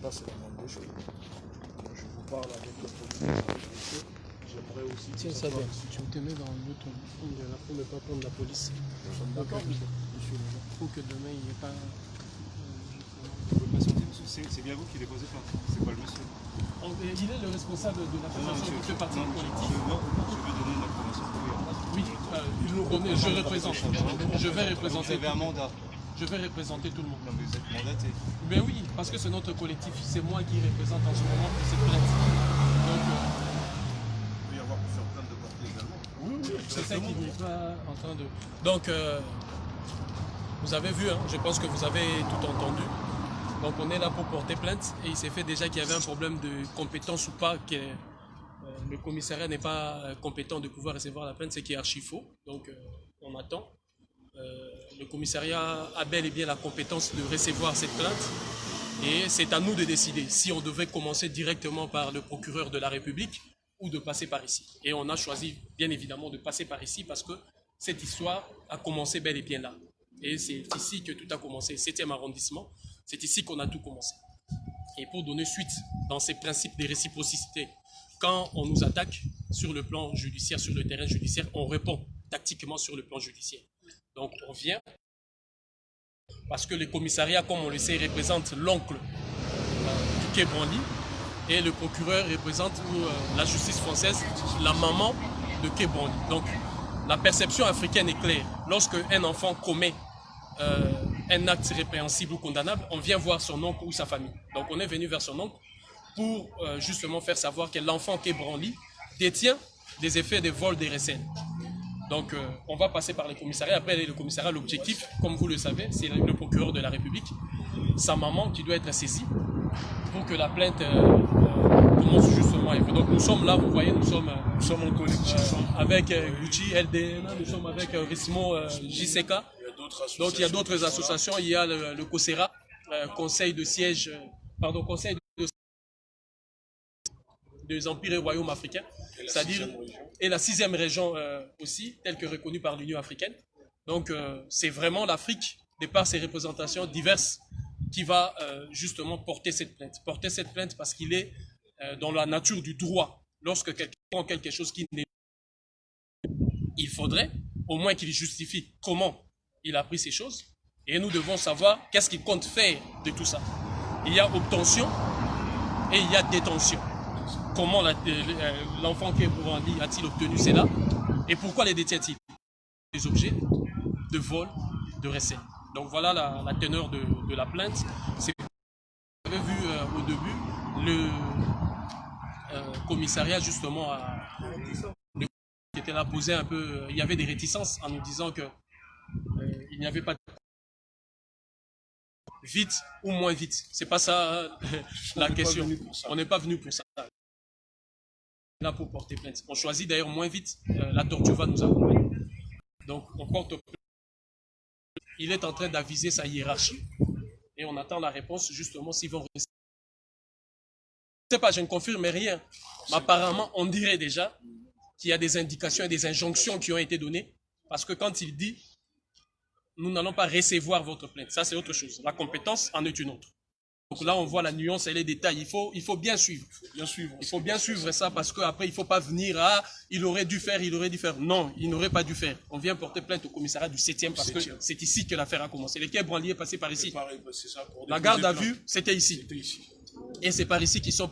pas, c'est la moindre des choses. Je vous parle avec le policier. J'aimerais aussi... Tiens ça bien, si tu me tenais dans le ton, il ne pas prendre la police. Nous sommes d'accord, monsieur. Il faut que demain il n'y ait pas... C'est bien vous qui déposez plainte, c'est pas le monsieur. Il est le responsable de l'association qui fait partie du collectif. Je veux donner une information. Oui, il nous connaît, je représente. Je vais représenter. Vous avez un mandat. Je vais représenter tout le monde. Non, mais vous êtes mandaté. Mais oui, parce que c'est notre collectif, c'est moi qui représente en ce moment cette plainte. Donc, Il peut y avoir plusieurs plaintes de portée également. oui, c'est ça qui n'est pas en train de... Donc, vous avez vu, hein, je pense que vous avez tout entendu. Donc, on est là pour porter plainte et il s'est fait déjà qu'il y avait un problème de compétence ou pas, que le commissariat n'est pas compétent de pouvoir recevoir la plainte, c'est qui est archi faux. Donc, on attend. Le commissariat a bel et bien la compétence de recevoir cette plainte et c'est à nous de décider si on devait commencer directement par le procureur de la République ou de passer par ici. Et on a choisi bien évidemment de passer par ici parce que cette histoire a commencé bel et bien là. Et c'est ici que tout a commencé, 7e arrondissement, c'est ici qu'on a tout commencé. Et pour donner suite dans ces principes de réciprocité, quand on nous attaque sur le plan judiciaire, sur le terrain judiciaire, on répond tactiquement sur le plan judiciaire. Donc on vient, parce que le commissariat, comme on le sait, représente l'oncle du quai Branly, et le procureur représente la justice française, la maman de quai Branly. Donc la perception africaine est claire. Lorsque un enfant commet un acte répréhensible ou condamnable, on vient voir son oncle ou sa famille. Donc on est venu vers son oncle pour justement faire savoir que l'enfant quai Branly détient des effets de vol des recettes. Donc, on va passer par les commissariats. Après, le commissariat, l'objectif, comme vous le savez, c'est le procureur de la République, sa maman qui doit être saisie pour que la plainte commence justement. Donc, nous sommes là, vous voyez, nous sommes en collectif avec Gucci, LDN, nous sommes avec Rissimo, JCK. Donc, il y a d'autres associations. Il y a le COSERA, Conseil de siège, pardon, Conseil des empires et royaumes africains, c'est-à-dire et la 6e région aussi, telle que reconnue par l'Union africaine. Donc c'est vraiment l'Afrique, de par ses représentations diverses, qui va justement porter cette plainte. Porter cette plainte parce qu'il est dans la nature du droit. Lorsque quelqu'un prend quelque chose qui n'est pas, il faudrait au moins qu'il justifie comment il a pris ces choses. Et nous devons savoir qu'est-ce qu'il compte faire de tout ça. Il y a obtention et il y a détention. Comment l'enfant qui est Branly a-t-il obtenu cela et pourquoi les détient-il? Des objets de vol, de recel. Donc voilà la teneur de la plainte. Vous avez vu au début, le commissariat justement qui était là posé un peu, il y avait des réticences en nous disant que il n'y avait pas de vite ou moins vite. C'est pas ça la question. On n'est pas venu pour ça. Là pour porter plainte. On choisit d'ailleurs moins vite. La torture va nous accompagner. Donc on porte plainte. Il est en train d'aviser sa hiérarchie et on attend la réponse justement s'ils vont rester. Je ne sais pas, je ne confirme rien. Mais apparemment, on dirait déjà qu'il y a des indications et des injonctions qui ont été données parce que quand il dit nous n'allons pas recevoir votre plainte, ça c'est autre chose. La compétence en est une autre. Donc là, on voit la nuance et les détails. Il faut bien suivre. Il faut bien suivre ça parce qu'après, il ne faut pas venir à il aurait dû faire. Non, il n'aurait pas dû faire. On vient porter plainte au commissariat du 7e parce que c'est ici que l'affaire a commencé. Les quais Branly est passé par ici. La garde à vue, c'était ici. Et c'est par ici qu'ils sont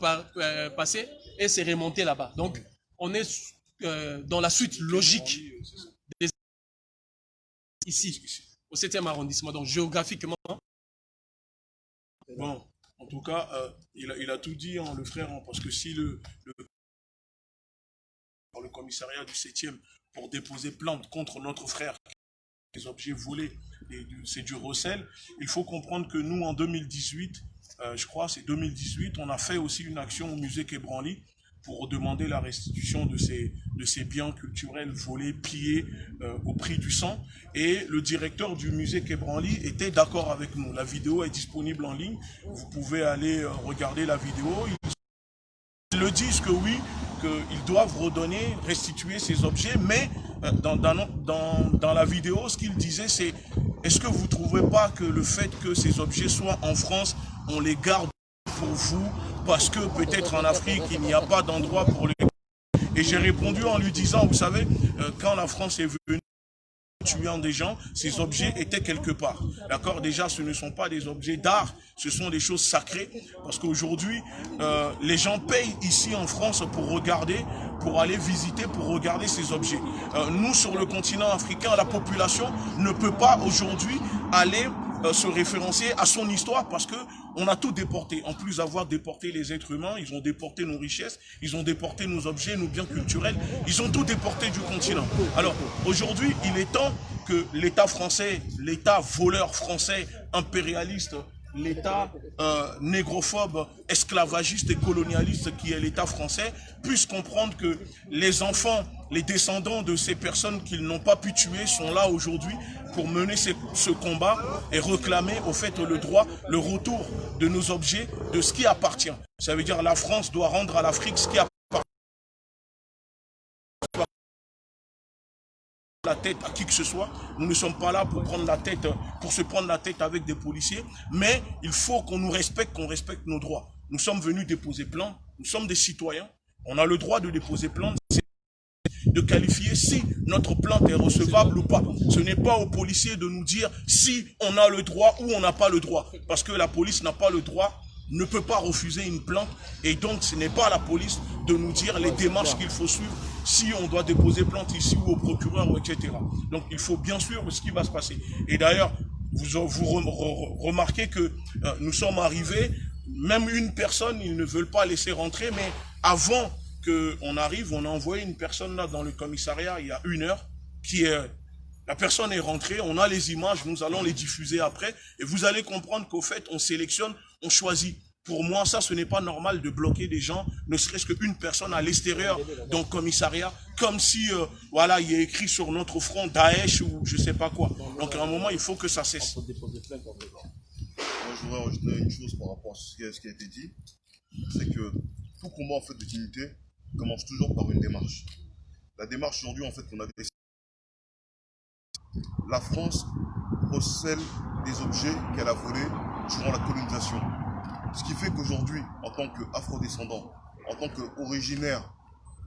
passés et c'est remonté là-bas. Donc, on est dans la suite logique des ici, au 7e arrondissement. Donc, géographiquement, bon, en tout cas, il a tout dit, hein, le frère, hein, parce que si le commissariat du 7e pour déposer plainte contre notre frère, les objets volés, c'est du recel, il faut comprendre que nous, en 2018, je crois c'est 2018, on a fait aussi une action au musée quai Branly pour demander la restitution de ces biens culturels volés, pillés au prix du sang. Et le directeur du musée quai Branly était d'accord avec nous. La vidéo est disponible en ligne. Vous pouvez aller regarder la vidéo. Ils le disent que oui, qu'ils doivent redonner, restituer ces objets. Mais dans la vidéo, ce qu'ils disaient, c'est: est-ce que vous ne trouvez pas que le fait que ces objets soient en France, on les garde pour vous parce que peut-être en Afrique, il n'y a pas d'endroit pour les... Et j'ai répondu en lui disant, vous savez, quand la France est venue tuant des gens, ces objets étaient quelque part. D'accord? Déjà, ce ne sont pas des objets d'art, ce sont des choses sacrées. Parce qu'aujourd'hui, les gens payent ici en France pour regarder, pour aller visiter, pour regarder ces objets. Nous, sur le continent africain, la population ne peut pas aujourd'hui aller se référencier à son histoire parce que on a tout déporté. En plus d'avoir déporté les êtres humains, ils ont déporté nos richesses, ils ont déporté nos objets, nos biens culturels, ils ont tout déporté du continent. Alors aujourd'hui, il est temps que l'État français, l'État voleur français, impérialiste, l'État négrophobe, esclavagiste et colonialiste qui est l'État français, puisse comprendre que les enfants, les descendants de ces personnes qu'ils n'ont pas pu tuer sont là aujourd'hui pour mener ce combat et réclamer au fait le droit, le retour de nos objets, de ce qui appartient. Ça veut dire la France doit rendre à l'Afrique ce qui appartient. La tête à qui que ce soit, nous ne sommes pas là pour prendre la tête, pour se prendre la tête avec des policiers, mais il faut qu'on nous respecte, qu'on respecte nos droits. Nous sommes venus déposer plainte, nous sommes des citoyens, on a le droit de déposer plainte, de qualifier si notre plainte est recevable ou pas. Ce n'est pas aux policiers de nous dire si on a le droit ou on n'a pas le droit, parce que la police n'a pas le droit, ne peut pas refuser une plainte, et donc ce n'est pas à la police de nous dire les démarches qu'il faut suivre, si on doit déposer plainte ici ou au procureur, etc. Donc il faut bien sûr ce qui va se passer. Et d'ailleurs, vous remarquez que nous sommes arrivés, même une personne, ils ne veulent pas laisser rentrer, mais avant qu'on arrive, on a envoyé une personne là dans le commissariat il y a 1 heure, la personne est rentrée, on a les images, nous allons les diffuser après, et vous allez comprendre qu'au fait, on sélectionne, on choisit. Pour moi, ça, ce n'est pas normal de bloquer des gens, ne serait-ce qu'une personne à l'extérieur d'un commissariat, comme si, voilà, il est écrit sur notre front Daesh ou je sais pas quoi. Donc, à un moment, il faut que ça cesse. Moi, je voudrais rajouter une chose par rapport à ce qui a été dit, c'est que tout combat, en fait, de dignité commence toujours par une démarche. La démarche aujourd'hui, en fait, qu'on a décidé. La France recèle des objets qu'elle a volés durant la colonisation. Ce qui fait qu'aujourd'hui, en tant qu'afro-descendants, en tant qu'originaires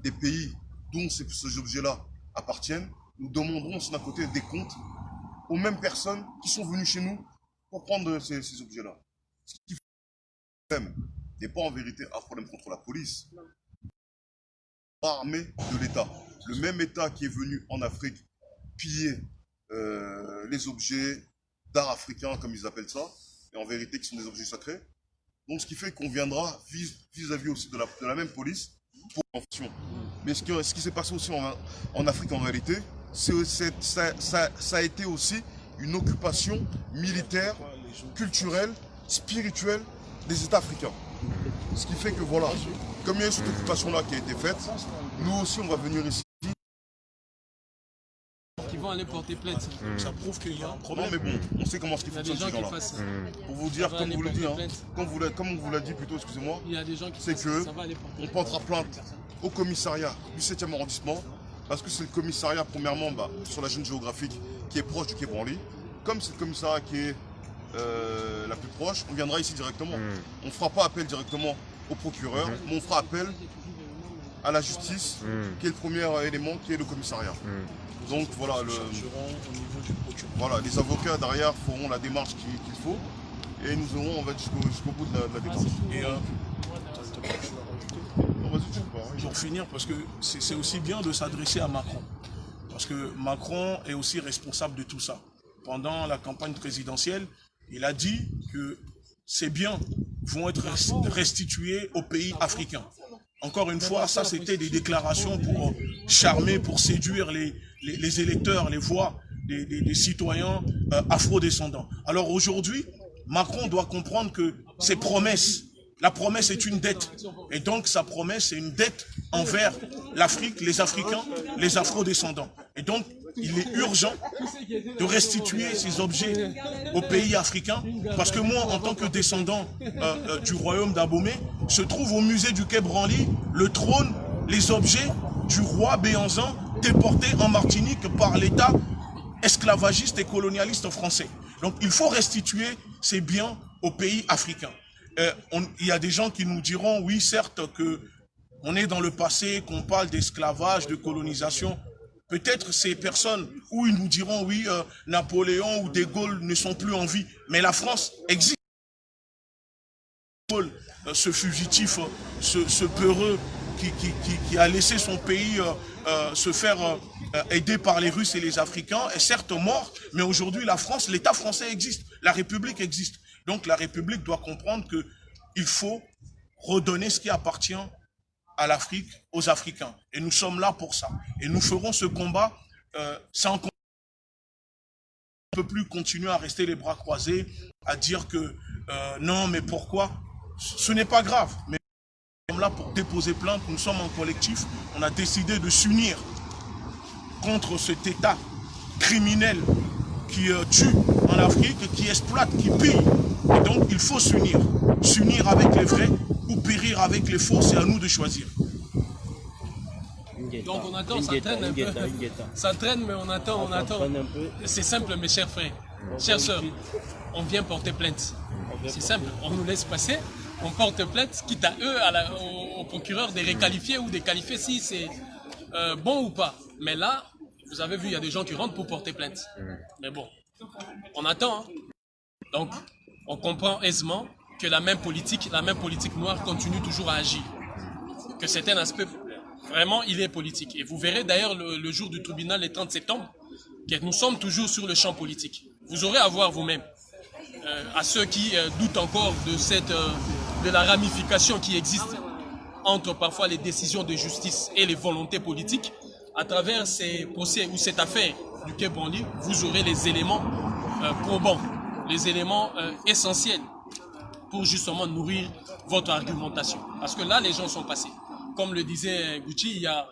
des pays dont ces objets-là appartiennent, nous demanderons d'un côté des comptes aux mêmes personnes qui sont venues chez nous pour prendre ces objets-là. Ce qui fait que le problème n'est pas en vérité un problème contre la police, armée de l'État. Le même État qui est venu en Afrique piller les objets d'art africain, comme ils appellent ça, et en vérité qui sont des objets sacrés. Donc ce qui fait qu'on viendra vis-à-vis aussi de la même police pour l'infraction. Mais ce qui s'est passé aussi en Afrique en réalité, ça a été aussi une occupation militaire, culturelle, spirituelle des États africains. Ce qui fait que voilà, comme il y a eu cette occupation-là qui a été faite, nous aussi on va venir ici. Qui vont aller porter plainte. Ça prouve qu'il y a un problème. Non mais bon, on sait comment ce qu'il Il y a fonctionne des gens ces qui gens-là. fassent. Pour vous dire, Ça va comme aller vous le dites, porter hein, plainte. comme on vous l'a dit plutôt, excusez-moi, Il y a des gens qui c'est fassent, que ça va aller porter on plainte. portera plainte au commissariat du 7e arrondissement, parce que c'est le commissariat, premièrement, sur la zone géographique, qui est proche du quai Branly. Comme c'est le commissariat qui est la plus proche, on viendra ici directement. On ne fera pas appel directement au procureur, mais on fera appel à la justice, qui est le premier élément, qui est le commissariat. Donc voilà, voilà, les avocats derrière feront la démarche qu'il faut, et nous aurons, on va jusqu'au bout de la démarche. Et Non, vas-y, tu peux pas, pour finir, parce que c'est aussi bien de s'adresser à Macron. Parce que Macron est aussi responsable de tout ça. Pendant la campagne présidentielle, il a dit que ces biens vont être restitués aux pays africains. Encore une fois, ça c'était des déclarations pour charmer, pour séduire les électeurs, les voix des citoyens afro-descendants. Alors aujourd'hui, Macron doit comprendre que ses promesses, la promesse est une dette. Et donc sa promesse est une dette envers l'Afrique, les Africains, les afro-descendants. Et donc il est urgent de restituer ces objets aux pays africains, parce que moi, en tant que descendant du royaume d'Abomey, se trouve au musée du quai Branly le trône, les objets du roi Béhanzin déportés en Martinique par l'État esclavagiste et colonialiste français. Donc il faut restituer ces biens aux pays africains. il y a des gens qui nous diront, oui, certes, que on est dans le passé, qu'on parle d'esclavage, de colonisation. Peut-être ces personnes, où ils nous diront, oui, Napoléon ou De Gaulle ne sont plus en vie. Mais la France existe. Ce fugitif, ce peureux qui a laissé son pays se faire aider par les Russes et les Africains, est certes mort, mais aujourd'hui la France, l'État français existe, la République existe. Donc la République doit comprendre qu'il faut redonner ce qui appartient à l'Afrique, aux Africains. Et nous sommes là pour ça. Et nous ferons ce combat sans qu'on ne peut plus continuer à rester les bras croisés, à dire que non, mais pourquoi? Ce n'est pas grave. Mais nous sommes là pour déposer plainte, nous sommes en collectif. On a décidé de s'unir contre cet État criminel qui tue en Afrique, qui exploite, qui pille. Et donc il faut s'unir. S'unir avec les vrais ou périr avec les faux, c'est à nous de choisir. Donc on attend, ça traîne un peu. Ça traîne, mais on attend. C'est simple, mes chers frères, chères sœurs. On vient porter plainte. C'est simple, on nous laisse passer, on porte plainte, quitte à eux, au procureur de réqualifier ou de qualifier si c'est bon ou pas. Mais là, vous avez vu, il y a des gens qui rentrent pour porter plainte. Mais bon, on attend. Hein. Donc, on comprend aisément que la même politique noire continue toujours à agir. Que c'est un aspect, vraiment, il est politique. Et vous verrez d'ailleurs le jour du tribunal, le 30 septembre, que nous sommes toujours sur le champ politique. Vous aurez à voir vous-même. À ceux qui doutent encore de la ramification qui existe entre parfois les décisions de justice et les volontés politiques, à travers ces procès ou cette affaire du Quai Branly, vous aurez les éléments probants, les éléments essentiels pour justement nourrir votre argumentation. Parce que là, les gens sont passés. Comme le disait Gucci, il y a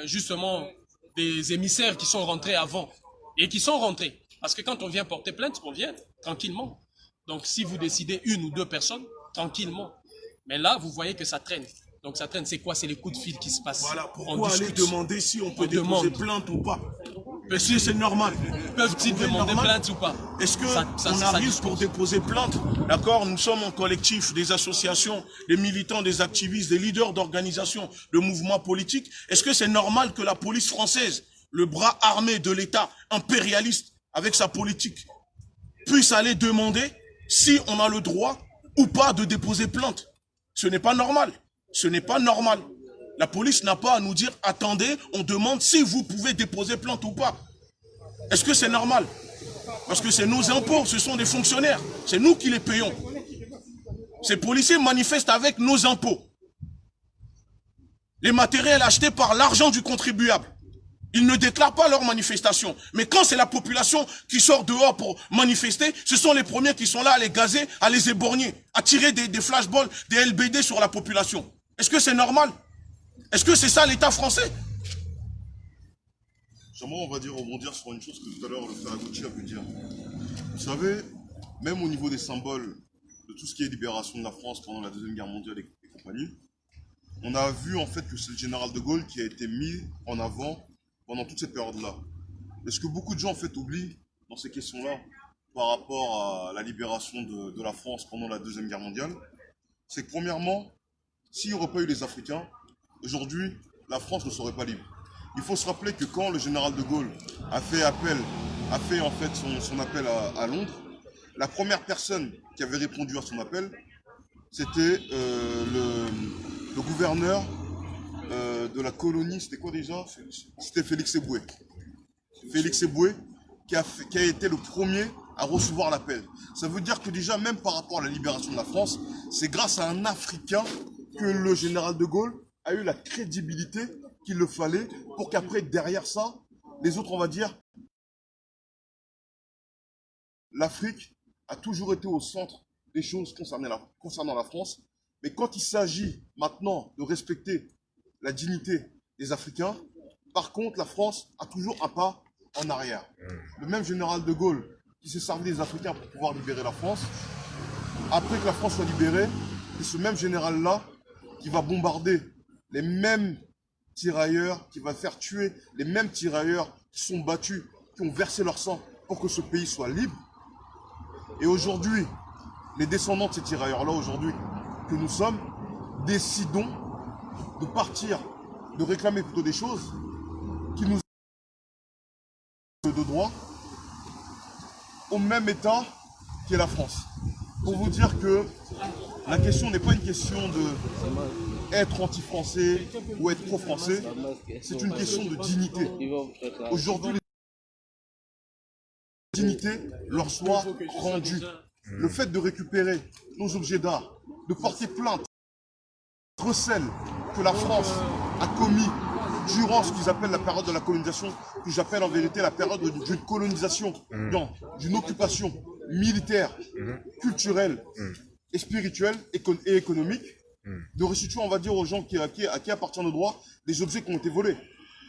justement des émissaires qui sont rentrés avant et qui sont rentrés. Parce que quand on vient porter plainte, on vient tranquillement. Donc si vous décidez une ou deux personnes, tranquillement. Mais là, vous voyez que ça traîne. Donc ça traîne, c'est quoi? C'est les coups de fil qui se passent. Voilà, pourquoi aller demander si on peut déposer plainte ou pas? Parce que c'est normal. Peuvent-ils demander plainte ou pas? Est-ce qu'on arrive pour déposer plainte? D'accord, nous sommes en collectif, des associations, des militants, des activistes, des leaders d'organisations, de mouvements politiques. Est-ce que c'est normal que la police française, le bras armé de l'État impérialiste, avec sa politique, puisse aller demander si on a le droit ou pas de déposer plainte? Ce n'est pas normal. Ce n'est pas normal. La police n'a pas à nous dire, attendez, on demande si vous pouvez déposer plainte ou pas. Est-ce que c'est normal? Parce que c'est nos impôts, ce sont des fonctionnaires. C'est nous qui les payons. Ces policiers manifestent avec nos impôts. Les matériels achetés par l'argent du contribuable. Ils ne déclarent pas leur manifestation. Mais quand c'est la population qui sort dehors pour manifester, ce sont les premiers qui sont là à les gazer, à les éborgner, à tirer des flashballs, des LBD sur la population. Est-ce que c'est normal? Est-ce que c'est ça l'État français? J'aimerais, on va dire, rebondir sur une chose que tout à l'heure le frère Gucci a pu dire. Vous savez, même au niveau des symboles de tout ce qui est libération de la France pendant la Deuxième Guerre mondiale et compagnie, on a vu en fait que c'est le général de Gaulle qui a été mis en avant pendant toute cette période-là. Et ce que beaucoup de gens en fait oublient dans ces questions-là par rapport à la libération de la France pendant la Deuxième Guerre mondiale, c'est que premièrement, s'il n'y aurait pas eu les Africains, aujourd'hui, la France ne serait pas libre. Il faut se rappeler que quand le général de Gaulle a fait en fait son appel à Londres, la première personne qui avait répondu à son appel, c'était le gouverneur de la colonie, c'était quoi déjà? C'était Félix Éboué. Félix Éboué qui a été le premier à recevoir l'appel. Ça veut dire que déjà, même par rapport à la libération de la France, c'est grâce à un Africain que le général de Gaulle a eu la crédibilité qu'il le fallait pour qu'après, derrière ça, les autres, on va dire, l'Afrique a toujours été au centre des choses concernant la France. Mais quand il s'agit maintenant de respecter la dignité des Africains, par contre, la France a toujours un pas en arrière. Le même général de Gaulle qui s'est servi des Africains pour pouvoir libérer la France, après que la France soit libérée, c'est ce même général-là qui va bombarder les mêmes tirailleurs, qui va faire tuer les mêmes tirailleurs qui sont battus, qui ont versé leur sang pour que ce pays soit libre. Et aujourd'hui, les descendants de ces tirailleurs-là aujourd'hui que nous sommes, décidons de partir, de réclamer plutôt des choses qui nous de droit au même état qu'est la France. Pour vous dire que la question n'est pas une question de être anti-français ou être pro-français, c'est une question de dignité. Aujourd'hui, les dignités leur soit rendue. Le fait de récupérer nos objets d'art, de porter plainte, recèle que la France a commis durant ce qu'ils appellent la période de la colonisation, que j'appelle en vérité la période d'une colonisation, non, d'une occupation militaire, culturelle et spirituelle et économique, de restituer, on va dire, aux gens à qui appartient le droit, des objets qui ont été volés.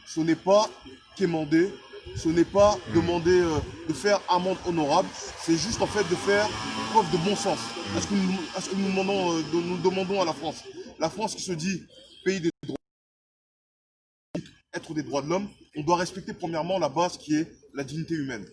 Ce n'est pas quémander, ce n'est pas demander de faire amende honorable, c'est juste en fait de faire preuve de bon sens. Est-ce que nous demandons à la France qui se dit pays des droits, être des droits de l'homme, on doit respecter premièrement la base qui est la dignité humaine.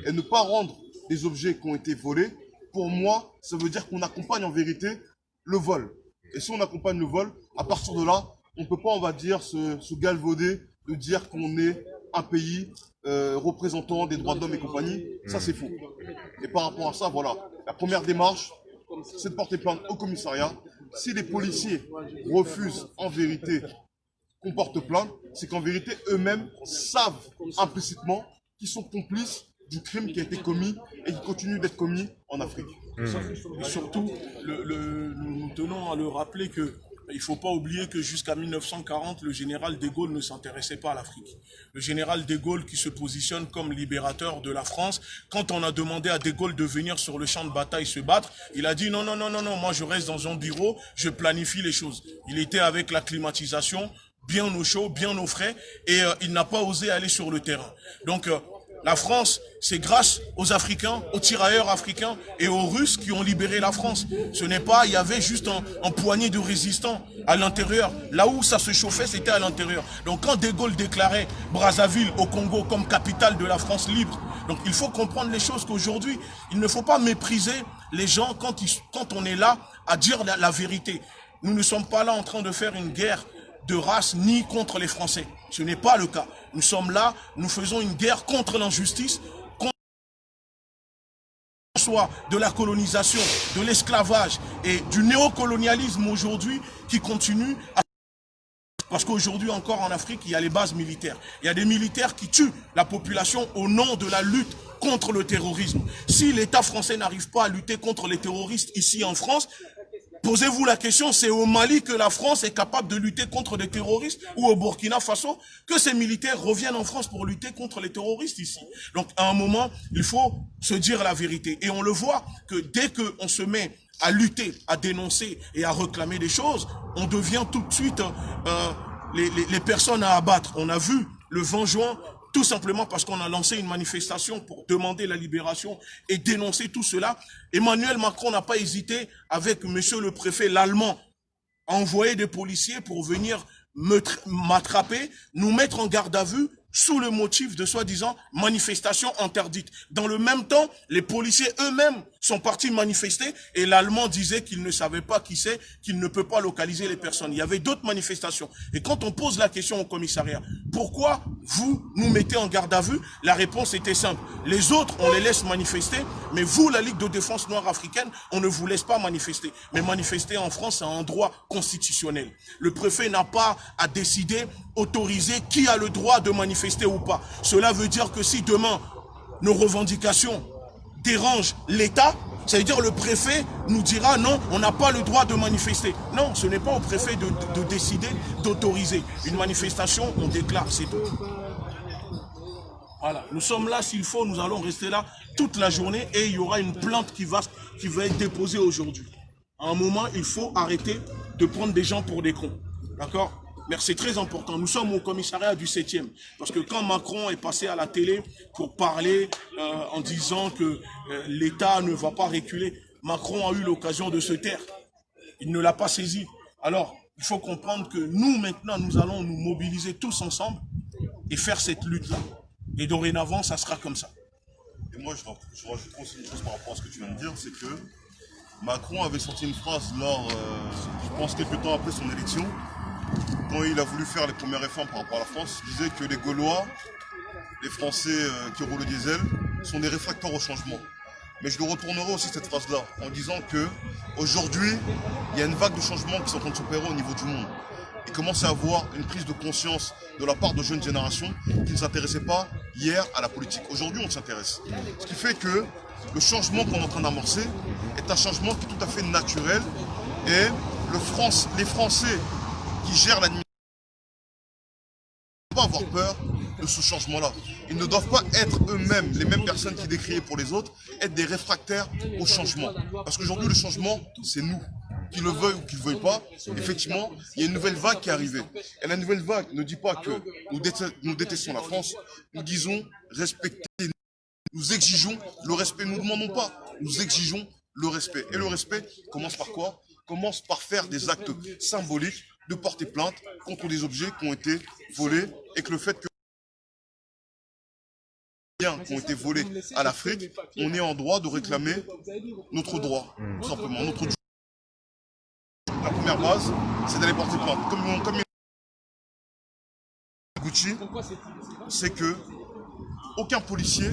Et ne pas rendre des objets qui ont été volés, pour moi, ça veut dire qu'on accompagne en vérité le vol. Et si on accompagne le vol, à partir de là, on ne peut pas, on va dire, se galvauder de dire qu'on est un pays représentant des droits de l'homme et compagnie. Ça, c'est faux. Et par rapport à ça, voilà. La première démarche, c'est de porter plainte au commissariat. Si les policiers refusent en vérité qu'on porte plainte, c'est qu'en vérité, eux-mêmes savent implicitement qu'ils sont complices du crime qui a été commis et qui continue d'être commis en Afrique. Et surtout, nous tenons à le rappeler que il ne faut pas oublier que jusqu'à 1940, le général de Gaulle ne s'intéressait pas à l'Afrique. Le général de Gaulle qui se positionne comme libérateur de la France, quand on a demandé à de Gaulle de venir sur le champ de bataille se battre, il a dit non, moi je reste dans un bureau, je planifie les choses. Il était avec la climatisation, bien au chaud, bien au frais, et il n'a pas osé aller sur le terrain. Donc, la France, c'est grâce aux Africains, aux tirailleurs africains et aux Russes qui ont libéré la France. Ce n'est pas, il y avait juste un poignée de résistants à l'intérieur. Là où ça se chauffait, c'était à l'intérieur. Donc quand De Gaulle déclarait Brazzaville au Congo comme capitale de la France libre, donc il faut comprendre les choses qu'aujourd'hui, il ne faut pas mépriser les gens quand on est là à dire la vérité. Nous ne sommes pas là en train de faire une guerre de race ni contre les Français. Ce n'est pas le cas. Nous sommes là, nous faisons une guerre contre l'injustice, contre soit de la colonisation, de l'esclavage et du néocolonialisme aujourd'hui qui continue à... Parce qu'aujourd'hui encore en Afrique, il y a les bases militaires. Il y a des militaires qui tuent la population au nom de la lutte contre le terrorisme. Si l'État français n'arrive pas à lutter contre les terroristes ici en France, posez-vous la question, c'est au Mali que la France est capable de lutter contre des terroristes ou au Burkina Faso que ces militaires reviennent en France pour lutter contre les terroristes ici. Donc à un moment, il faut se dire la vérité. Et on le voit que dès qu'on se met à lutter, à dénoncer et à réclamer des choses, on devient tout de suite les personnes à abattre. On a vu le 20 juin, tout simplement parce qu'on a lancé une manifestation pour demander la libération et dénoncer tout cela. Emmanuel Macron n'a pas hésité, avec monsieur le préfet, l'Allemand, à envoyer des policiers pour venir m'attraper, nous mettre en garde à vue, sous le motif de soi-disant manifestation interdite. Dans le même temps, les policiers eux-mêmes sont partis manifester et l'Allemand disait qu'il ne savait pas qui c'est, qu'il ne peut pas localiser les personnes. Il y avait d'autres manifestations. Et quand on pose la question au commissariat, pourquoi vous nous mettez en garde à vue? La réponse était simple. Les autres, on les laisse manifester, mais vous, la Ligue de défense noire africaine, on ne vous laisse pas manifester. Mais manifester en France, c'est un droit constitutionnel. Le préfet n'a pas à décider, autoriser qui a le droit de manifester ou pas. Cela veut dire que si demain, nos revendications dérangent l'État, ça veut dire le préfet nous dira non, on n'a pas le droit de manifester. Non, ce n'est pas au préfet de décider, d'autoriser. Une manifestation, on déclare, c'est tout. Voilà, nous sommes là, s'il faut, nous allons rester là toute la journée et il y aura une plainte qui va être déposée aujourd'hui. À un moment, il faut arrêter de prendre des gens pour des cons. D'accord ? Mais c'est très important. Nous sommes au commissariat du 7e. Parce que quand Macron est passé à la télé pour parler en disant que l'État ne va pas reculer, Macron a eu l'occasion de se taire. Il ne l'a pas saisi. Alors, il faut comprendre que nous, maintenant, nous allons nous mobiliser tous ensemble et faire cette lutte-là. Et dorénavant, ça sera comme ça. Et moi, je rajoute aussi une chose par rapport à ce que tu viens de dire, c'est que Macron avait sorti une phrase lors, je pense quelques temps après son élection, quand il a voulu faire les premières réformes par rapport à la France. Il disait que les Gaulois, les Français qui roulent le diesel, sont des réfractaires au changement. Mais je le retournerai aussi cette phrase-là en disant que aujourd'hui, il y a une vague de changements qui sont en train de s'opérer au niveau du monde. Il commence à avoir une prise de conscience de la part de jeunes générations qui ne s'intéressaient pas hier à la politique. Aujourd'hui, on s'intéresse. Ce qui fait que le changement qu'on est en train d'amorcer est un changement qui est tout à fait naturel. Et les Français qui gèrent l'administration ne doivent pas avoir peur de ce changement-là. Ils ne doivent pas être eux-mêmes, les mêmes personnes qui décriaient pour les autres, être des réfractaires au changement. Parce qu'aujourd'hui, le changement, c'est nous. Qu'ils le veuillent ou qu'ils ne veuillent pas, effectivement, il y a une nouvelle vague qui est arrivée. Et la nouvelle vague ne dit pas que nous détestons la France, nous disons respecter, nous exigeons le respect, nous ne demandons pas, nous exigeons le respect. Et le respect commence par quoi? Commence par faire des actes symboliques, de porter plainte contre des objets qui ont été volés, et que le fait que les biens qui ont été volés à l'Afrique, on est en droit de réclamer notre droit, tout simplement, notre droit. La première base, c'est d'aller porter plainte. Comme Gucci, c'est que aucun policier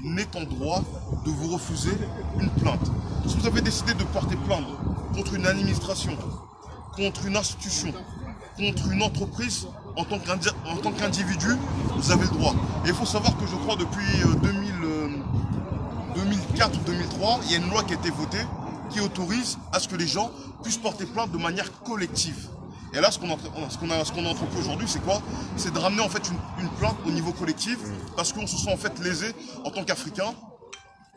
n'est en droit de vous refuser une plainte. Si vous avez décidé de porter plainte contre une administration, contre une institution, contre une entreprise, en tant qu'individu, vous avez le droit. Et il faut savoir que je crois depuis 2004 ou 2003, il y a une loi qui a été votée qui autorise à ce que les gens puissent porter plainte de manière collective. Et là, ce qu'on a entrepris aujourd'hui, c'est quoi? C'est de ramener en fait une plainte au niveau collectif, parce qu'on se sent en fait lésé en tant qu'Africain,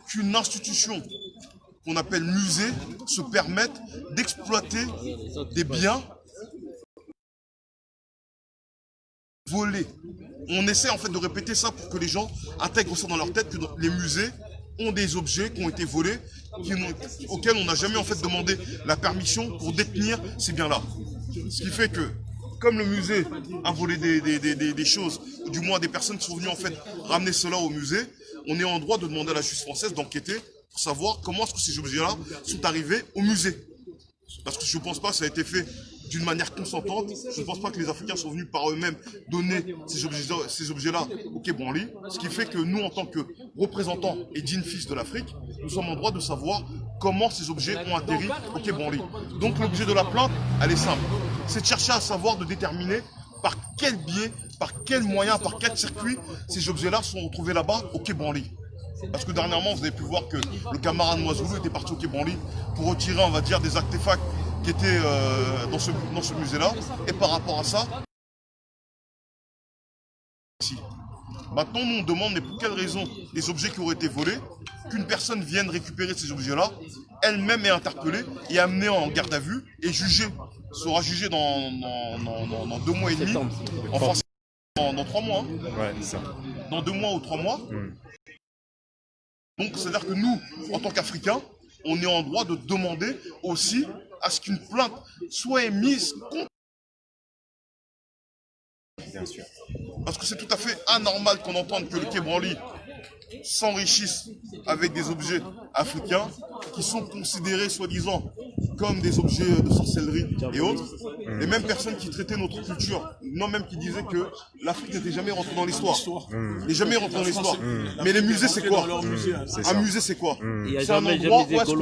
qu'une institution qu'on appelle musée se permette d'exploiter des biens volés. On essaie en fait de répéter ça pour que les gens intègrent ça dans leur tête, que les musées ont des objets qui ont été volés, auxquels on n'a jamais en fait demandé la permission pour détenir ces biens-là. Ce qui fait que, comme le musée a volé des choses, ou du moins des personnes qui sont venues en fait ramener cela au musée, on est en droit de demander à la justice française d'enquêter pour savoir comment est-ce que ces objets-là sont arrivés au musée. Parce que je ne pense pas que ça a été fait d'une manière consentante. Je ne pense pas que les Africains sont venus par eux-mêmes donner ces objets-là au Quai Branly. Ce qui fait que nous, en tant que représentants et dignes fils de l'Afrique, nous sommes en droit de savoir comment ces objets ont atterri au Quai Branly. Donc l'objet de la plainte, elle est simple. C'est de chercher à savoir, de déterminer par quel biais, par quel moyen, par quel circuit ces objets-là sont retrouvés là-bas au Quai Branly. Parce que dernièrement, vous avez pu voir que le camarade Moisoulou était parti au Quai Branly pour retirer, on va dire, des artefacts qui étaient dans ce musée-là. Et par rapport à ça, maintenant, nous on demande, mais pour quelle raison les objets qui auraient été volés, qu'une personne vienne récupérer ces objets-là, elle-même est interpellée et amenée en garde à vue et jugée, sera jugée dans 2 mois et demi, enfin dans 3 mois, hein. Ouais, c'est ça. Dans 2 mois ou 3 mois. Donc c'est-à-dire que nous, en tant qu'Africains, on est en droit de demander aussi à ce qu'une plainte soit émise contre. Bien sûr. Parce que c'est tout à fait anormal qu'on entende que le Quai Branly s'enrichisse avec des objets africains qui sont considérés soi-disant comme des objets de sorcellerie et autres. Les mêmes personnes qui traitaient notre culture, non même qui disaient que l'Afrique n'était jamais rentrée dans l'histoire. N'est jamais rentrée dans l'histoire. Mais les musées, c'est quoi? Un musée, c'est quoi? C'est un endroit où est-ce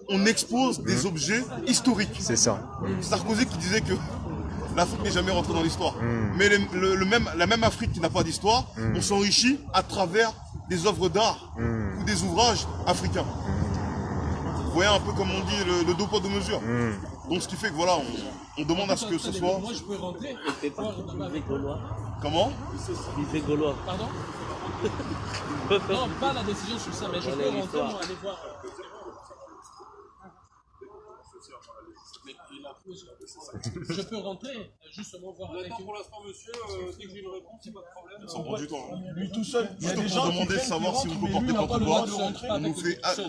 qu'on expose des objets historiques. C'est ça. Sarkozy qui disait que l'Afrique n'est jamais rentrée dans l'histoire. Mais la même Afrique qui n'a pas d'histoire, on s'enrichit à travers des œuvres d'art ou des ouvrages africains. Vous voyez un peu comme on dit le deux poids deux mesures. Donc ce qui fait que voilà, on demande à ce que ce soit. Moi je peux rentrer. Comment? Il fait gaulois. Pardon? Non, pas la décision sur ça, mais je peux rentrer, moi, aller voir. Je peux rentrer, justement voir avec eux. Pour l'instant, monsieur, dès que j'ai une réponse, il n'y a pas de problème. Ça prend du temps. Lui tout seul. Il y a des Juste gens pour qui demander de viennent, savoir qui si on rentrent, peut mais porter lui, il n'a contre pas le quoi. droit de rentrer. On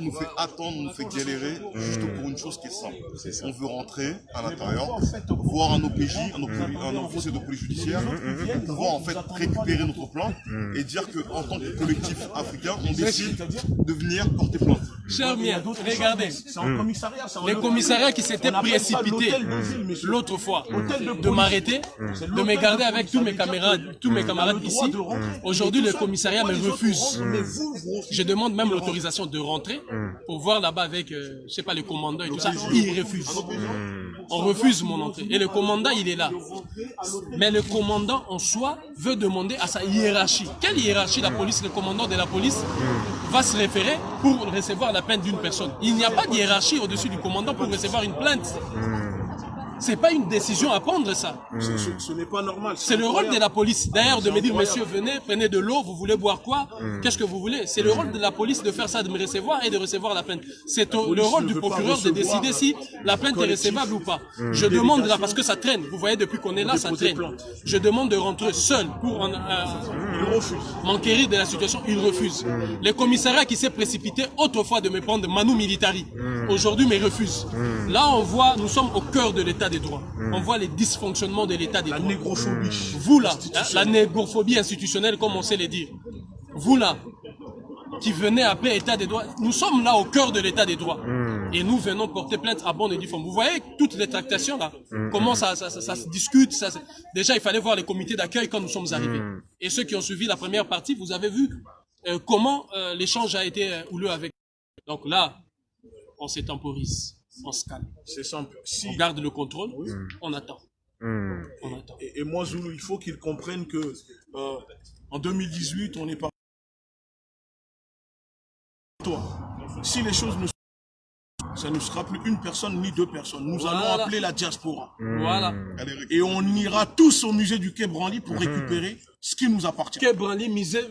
nous fait attendre, on nous fait galérer juste pour une chose qui est simple. On veut rentrer à l'intérieur, voir un OPJ, un officier de police judiciaire, pour pouvoir en fait récupérer notre plainte et dire qu'en tant que collectif africain, on décide de venir porter plainte. Cher mien, regardez. C'est un commissariat. Les commissariats qui s'étaient précipités l'autre fois de m'arrêter, de me garder avec tous mes camarades ici. Aujourd'hui, le commissariat me refuse. Je demande même l'autorisation de rentrer pour voir là-bas avec, je sais pas, le commandant et tout ça. Il refuse. On refuse mon entrée. Et le commandant, il est là. Mais le commandant en soi veut demander à sa hiérarchie. Quelle hiérarchie la police, le commandant de la police va se référer pour recevoir la plainte d'une personne? Il n'y a pas de hiérarchie au-dessus du commandant pour recevoir une plainte. C'est pas une décision à prendre, ça. Ce n'est pas normal. C'est le rôle de la police, d'ailleurs, de me dire, monsieur, venez, prenez de l'eau, vous voulez boire quoi? Qu'est-ce que vous voulez? C'est le rôle de la police de faire ça, de me recevoir et de recevoir la plainte. C'est le rôle du procureur de décider si la plainte est recevable ou pas. Je demande là, parce que ça traîne. Vous voyez, depuis qu'on est là, ça traîne. Je demande de rentrer seul pour m'enquérir de la situation. Il refuse. Le commissariat qui s'est précipité autrefois de me prendre Manu Militari, aujourd'hui me refuse. Là, on voit, nous sommes au cœur de l'état des droits. On voit les dysfonctionnements de l'état des droits. La négrophobie. Vous là, la négrophobie institutionnelle, comme on sait le dire. Vous là, qui venez appeler état des droits, nous sommes là au cœur de l'état des droits. Et nous venons porter plainte à bonne et due forme. Vous voyez toutes les tractations là, comment ça se discute. Déjà, il fallait voir les comités d'accueil quand nous sommes arrivés. Et ceux qui ont suivi la première partie, vous avez vu comment l'échange a été houleux avec. Donc là, on se temporise. On se calme. C'est simple. Si, on garde le contrôle, on attend. On attend. Et moi, Zoulou, il faut qu'ils comprennent que en 2018, on n'est pas... Toi, si les choses ne sont... ça ne sera plus une personne ni deux personnes. Nous allons appeler la diaspora. Voilà. Et on ira tous au musée du Quai Branly pour récupérer ce qui nous appartient. Quai Branly, musée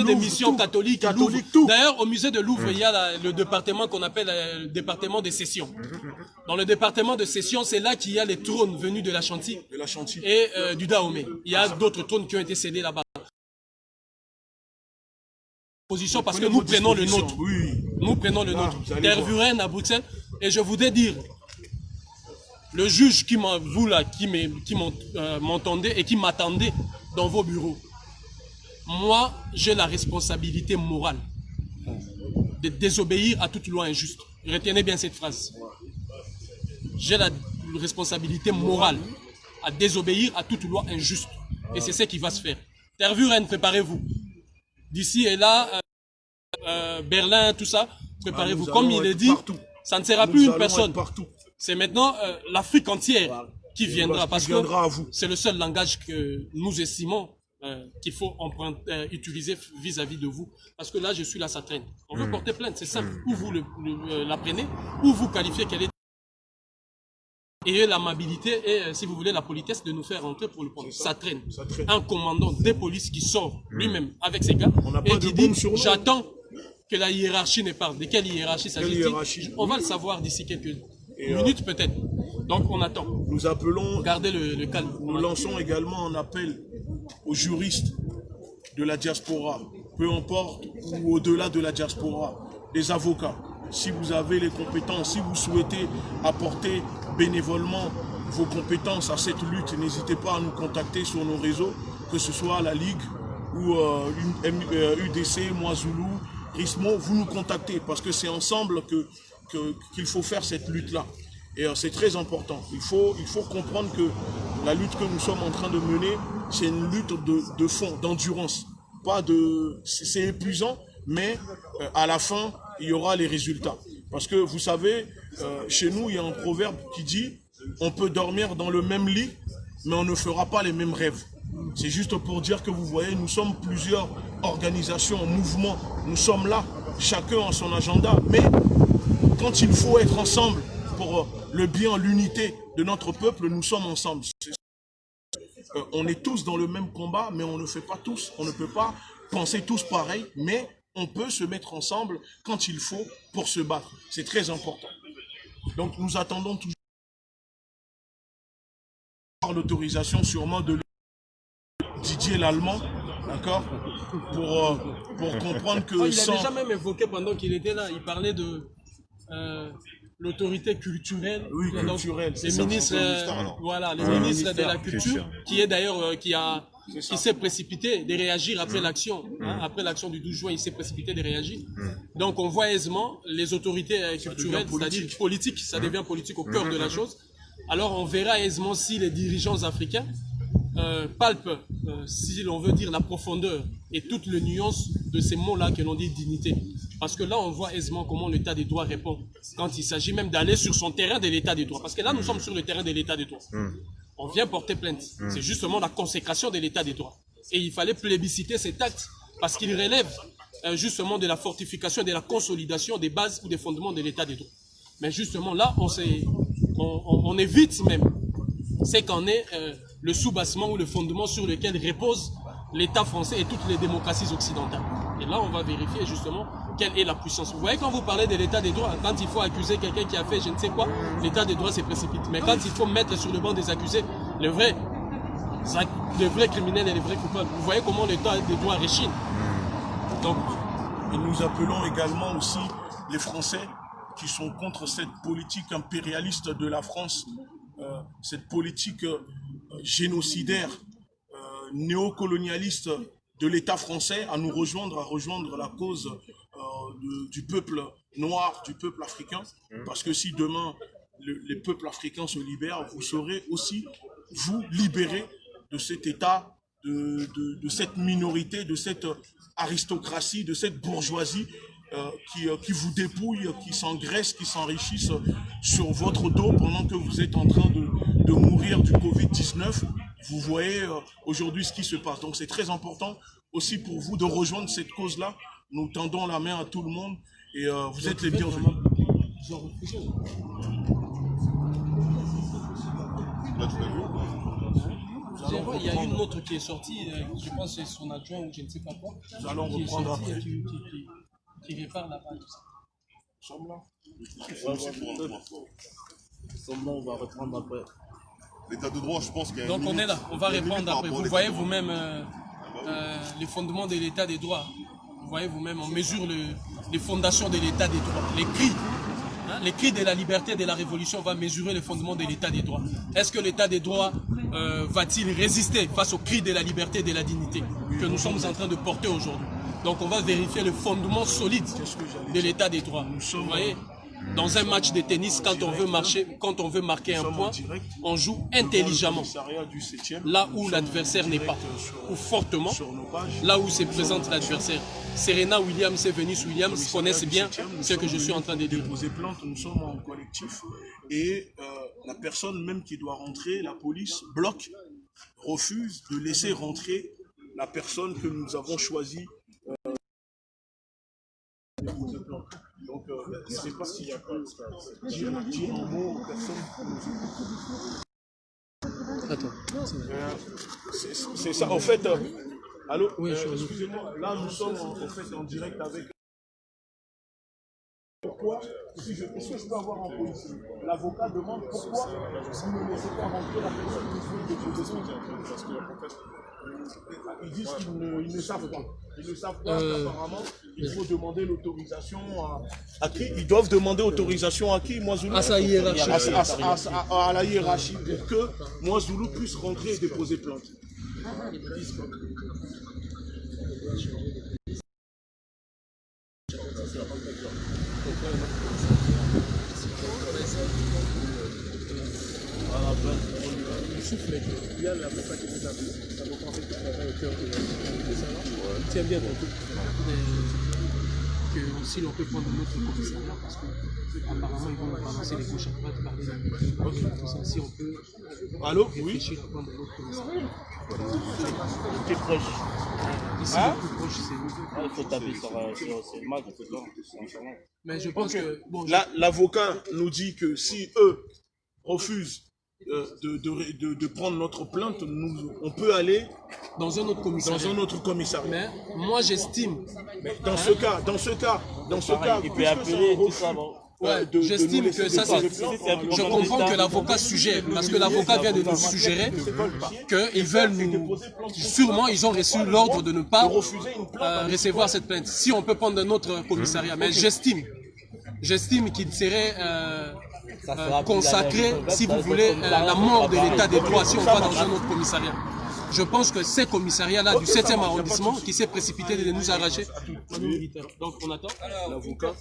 des missions catholiques. Tout. D'ailleurs, au musée de Louvre, il y a le département qu'on appelle le département des sessions. Dans le département de sessions, c'est là qu'il y a les trônes venus de la Chantilly et du Dahomey. Il y a d'autres trônes qui ont été cédés là-bas. Parce que nous prenons le nôtre. Oui. Nous prenons le nôtre. Tervuren à Bruxelles. Et je voudrais dire, le juge qui m'entendait et qui m'attendait dans vos bureaux, moi, j'ai la responsabilité morale de désobéir à toute loi injuste. Retenez bien cette phrase. J'ai la responsabilité morale à désobéir à toute loi injuste. Et c'est ce qui va se faire. Tervuren, préparez-vous. D'ici et là, Berlin, tout ça, préparez-vous. Comme il est dit, ça ne sera plus une personne. C'est maintenant l'Afrique entière qui viendra. Parce que c'est le seul langage que nous estimons qu'il faut utiliser vis-à-vis de vous. Parce que là, je suis là, ça traîne. On veut porter plainte, c'est simple. Ou vous la prenez, ou vous qualifiez qu'elle est... Ayez l'amabilité et, si vous voulez, la politesse de nous faire rentrer pour le prendre. Ça traîne. Un commandant des polices qui sort lui-même avec ses gars et qui dit « J'attends que la hiérarchie ne parle ». De quelle hiérarchie s'agit-il? On va le savoir d'ici quelques minutes peut-être. Donc on attend. Nous appelons... Gardez le calme. Nous lançons également un appel aux juristes de la diaspora, peu importe, ou au-delà de la diaspora, des avocats. Si vous avez les compétences, si vous souhaitez apporter bénévolement vos compétences à cette lutte, n'hésitez pas à nous contacter sur nos réseaux, que ce soit la Ligue ou UDC, Moi Zoulou, Rismo, vous nous contactez parce que c'est ensemble qu'il faut faire cette lutte-là. Et c'est très important. Il faut comprendre que la lutte que nous sommes en train de mener, c'est une lutte de fond, d'endurance. C'est épuisant, mais à la fin, il y aura les résultats. Parce que vous savez, chez nous, il y a un proverbe qui dit « On peut dormir dans le même lit, mais on ne fera pas les mêmes rêves ». C'est juste pour dire que vous voyez, nous sommes plusieurs organisations en mouvement. Nous sommes là, chacun a son agenda. Mais quand il faut être ensemble pour le bien, l'unité de notre peuple, nous sommes ensemble. On est tous dans le même combat, mais on ne fait pas tous. On ne peut pas penser tous pareil, mais on peut se mettre ensemble quand il faut pour se battre. C'est très important. Donc nous attendons toujours l'autorisation sûrement de Didier l'Allemand, d'accord, pour comprendre que... il a déjà même évoqué pendant qu'il était là, il parlait de l'autorité culturelle. Oui, culturelle. Les ministres, voilà, les ministres de la culture, qui est d'ailleurs, qui a il s'est précipité de réagir après l'action. Après l'action du 12 juin, il s'est précipité de réagir. Donc on voit aisément les autorités culturelles, c'est-à-dire politiques, ça devient politique au cœur de la chose. Alors on verra aisément si les dirigeants africains palpent, si l'on veut dire, la profondeur et toutes les nuances de ces mots-là que l'on dit dignité. Parce que là, on voit aisément comment l'état des droits répond quand il s'agit même d'aller sur son terrain de l'état des droits. Parce que là, nous sommes sur le terrain de l'état des droits. On vient porter plainte. C'est justement la consécration de l'état des droits. Et il fallait plébisciter cet acte parce qu'il relève justement de la fortification et de la consolidation des bases ou des fondements de l'état des droits. Mais justement là, on évite même, c'est qu'en est le soubassement ou le fondement sur lequel repose l'État français et toutes les démocraties occidentales. Et là, on va vérifier justement quelle est la puissance. Vous voyez, quand vous parlez de l'état des droits, quand il faut accuser quelqu'un qui a fait je ne sais quoi, l'état des droits se précipite. Mais quand il faut mettre sur le banc des accusés les vrais criminels et les vrais coupables, vous voyez comment l'état des droits réchine. Donc, et nous appelons également aussi les Français qui sont contre cette politique impérialiste de la France, cette politique génocidaire, néocolonialiste de l'État français, à rejoindre la cause du peuple noir, du peuple africain. Parce que si demain les peuples africains se libèrent, vous saurez aussi vous libérer de cet État, de cette minorité, de cette aristocratie, de cette bourgeoisie qui vous dépouille, qui s'engraisse, qui s'enrichissent sur votre dos pendant que vous êtes en train de mourir du Covid-19. Vous voyez aujourd'hui ce qui se passe. Donc c'est très important aussi pour vous de rejoindre cette cause-là. Nous tendons la main à tout le monde et vous êtes les bienvenus. Il y a une autre qui est sortie, je pense que c'est son adjoint ou je ne sais pas quoi. Nous allons reprendre après. Qui répare la page. Sommes là. On va reprendre après. L'état de droit, je pense qu'il y a Donc on est là, on va répondre après. Vous voyez vous-même les fondements de l'état des droits. Vous voyez vous-même, on mesure les fondations de l'état des droits. Les cris de la liberté et de la révolution vont mesurer les fondements de l'état des droits. Est-ce que l'état des droits va-t-il résister face aux cris de la liberté et de la dignité que nous sommes en train de porter aujourd'hui? Donc on va vérifier le fondement solide de l'état des droits. Vous voyez, dans un match de tennis, quand on veut marquer un point, on joue intelligemment. Là où l'adversaire n'est pas, ou fortement, là où se présente l'adversaire. Serena Williams et Venus Williams connaissent bien ce que je suis en train de dire. Déposer plainte, nous sommes en collectif et la personne même qui doit rentrer, la police bloque, refuse de laisser rentrer la personne que nous avons choisie. Donc, je ne sais pas s'il y a pas dire un mot aux personnes. Attends. C'est ça, en fait. Allô? Oui, excusez-moi, là nous sommes en direct avec. Pourquoi? Est-ce que je peux avoir un policier? L'avocat demande pourquoi vous ne laissez pas rentrer la personne qui souhaite déposer son plainte. Parce que ils disent qu'ils ne savent pas. Ils ne savent pas qu'apparemment il faut demander l'autorisation à qui? Ils doivent demander autorisation à qui? Moi, Zoulou, à sa hiérarchie. À la hiérarchie pour que moi, Zoulou, puisse rentrer et déposer plainte. Il y a l'avocat qui nous a vu, l'avocat en fait qui travaille au cœur de ça là. Il tient bien dans tout. Que si l'on peut prendre notre commissariat, parce qu'apparemment ils vont nous balancer les gauches à droite, parler de tout ça. Si on peut réfléchir à prendre notre commissariat. Qui est proche. Ici le plus proche c'est nous. Il faut taper sur le match, c'est ça. Mais je pense que bon, l'avocat nous dit que si eux refusent de prendre notre plainte, on peut aller dans un autre commissariat. Mais moi j'estime. Dans ce cas, il peut appeler tout ça. Ouais, j'estime que ça c'est. Je comprends que l'avocat suggère, parce que l'avocat vient de nous suggérer qu'ils veulent nous. Sûrement, ils ont reçu l'ordre de ne pas recevoir cette plainte. Si on peut prendre un autre commissariat, mais j'estime qu'il serait consacré, si vous voulez, la mort de l'état des droits si on va dans un autre commissariat. je pense que ces commissariats-là du 7e arrondissement qui s'est précipité de nous arracher. Donc on attend. L'avocat.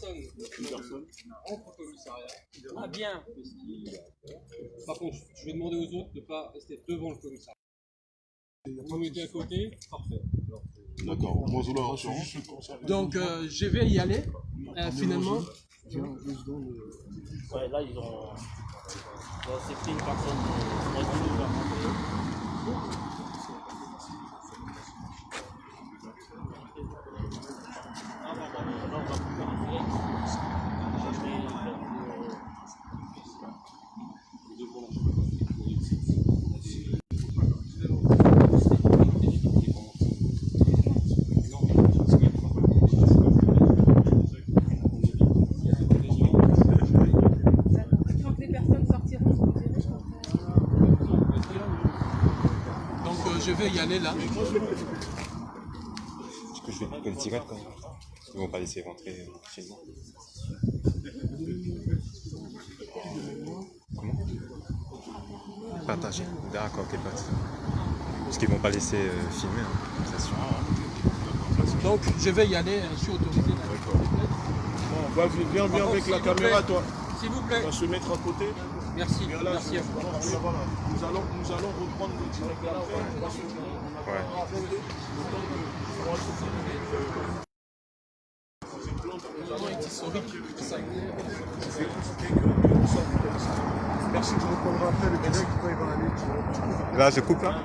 Entre commissariat. Ah bien. Par contre, je vais demander aux autres de ne pas rester devant le commissariat. Vous mettez à côté, parfait. D'accord. Moi, Donc je vais y aller finalement. Ouais, là, ils ont accepté une personne Quand les personnes sortiront, vous me direz. Donc je vais y aller là. Est-ce que je vais couper une cigarette quand même? Ils vont pas laisser rentrer chez moi. Comment? Partager. D'accord, ok, pas de souci. Parce qu'ils vont pas laisser filmer, hein, c'est sûr. Donc je vais y aller, je suis autorisé. Bon, viens avec la caméra, toi. S'il vous plaît. On va se mettre à côté. Merci. Viens là, Merci à vous. voilà. Nous allons reprendre le direct après. On va se Ouais. Merci de reprendre après le direct quand il va aller. Là, je coupe là?